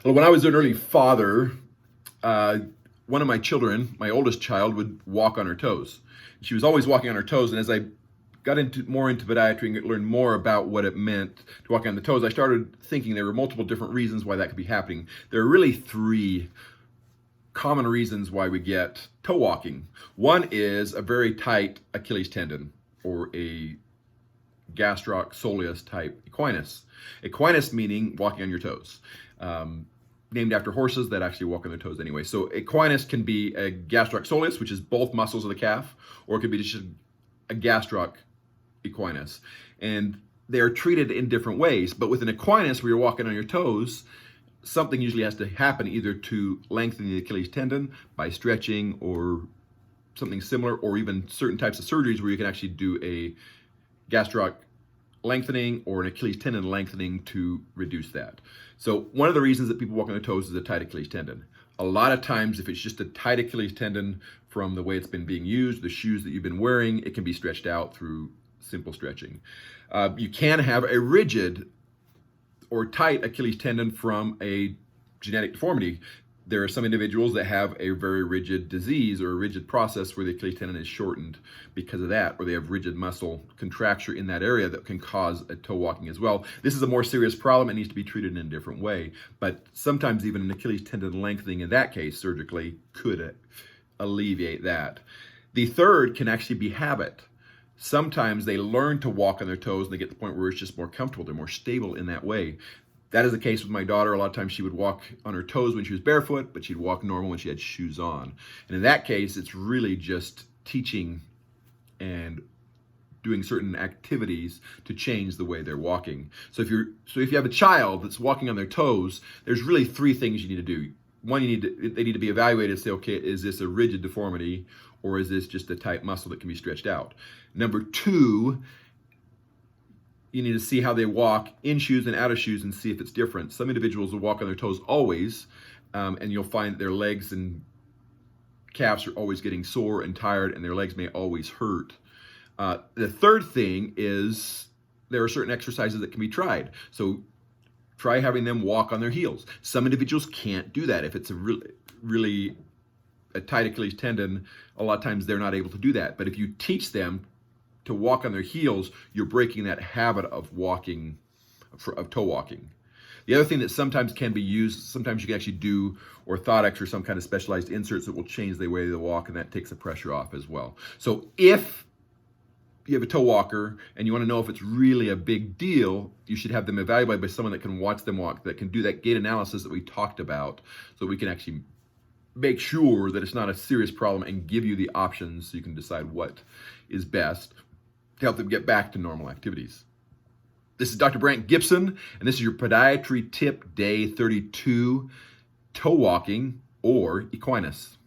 Well, when I was an early father, one of my children, my oldest child, would walk on her toes. She was always walking on her toes, and as I got more into podiatry and learned more about what it meant to walk on the toes, I started thinking there were multiple different reasons why that could be happening. There are really three common reasons why we get toe walking. One is a very tight Achilles tendon, or a gastroc soleus type equinus. Equinus meaning walking on your toes. Named after horses that actually walk on their toes anyway. So equinus can be a gastroc soleus, which is both muscles of the calf, or it could be just a gastroc equinus. And they're treated in different ways. But with an equinus, where you're walking on your toes, something usually has to happen either to lengthen the Achilles tendon by stretching or something similar, or even certain types of surgeries where you can actually do a gastroc lengthening or an Achilles tendon lengthening to reduce that. So one of the reasons that people walk on their toes is a tight Achilles tendon. A lot of times, if it's just a tight Achilles tendon from the way it's been being used, the shoes that you've been wearing, it can be stretched out through simple stretching. You can have a rigid or tight Achilles tendon from a genetic deformity. There are some individuals that have a very rigid disease or a rigid process where the Achilles tendon is shortened because of that, or they have rigid muscle contracture in that area that can cause a toe walking as well. This is a more serious problem. It needs to be treated in a different way, but sometimes even an Achilles tendon lengthening in that case surgically could alleviate that. The third can actually be habit. Sometimes they learn to walk on their toes and they get to the point where it's just more comfortable. They're more stable in that way. That is the case with my daughter. A lot of times she would walk on her toes when she was barefoot, but she'd walk normal when she had shoes on. And in that case, it's really just teaching and doing certain activities to change the way they're walking. So if you have a child that's walking on their toes, there's really three things you need to do. One, they need to be evaluated and say, okay, is this a rigid deformity or is this just a tight muscle that can be stretched out? Number two, you need to see how they walk in shoes and out of shoes and see if it's different. Some individuals will walk on their toes always, and you'll find their legs and calves are always getting sore and tired, and their legs may always hurt. The third thing is there are certain exercises that can be tried. So try having them walk on their heels. Some individuals can't do that. If it's a really a tight Achilles tendon, a lot of times they're not able to do that. But if you teach them to walk on their heels, you're breaking that habit of walking, of toe walking. The other thing that sometimes can be used, sometimes you can actually do orthotics or some kind of specialized inserts that will change the way they walk, and that takes the pressure off as well. So if you have a toe walker and you want to know if it's really a big deal, you should have them evaluated by someone that can watch them walk, that can do that gait analysis that we talked about, so we can actually make sure that it's not a serious problem and give you the options so you can decide what is best to help them get back to normal activities. This is Dr. Brandt Gibson, and this is your Podiatry Tip Day 32, toe walking or equinus.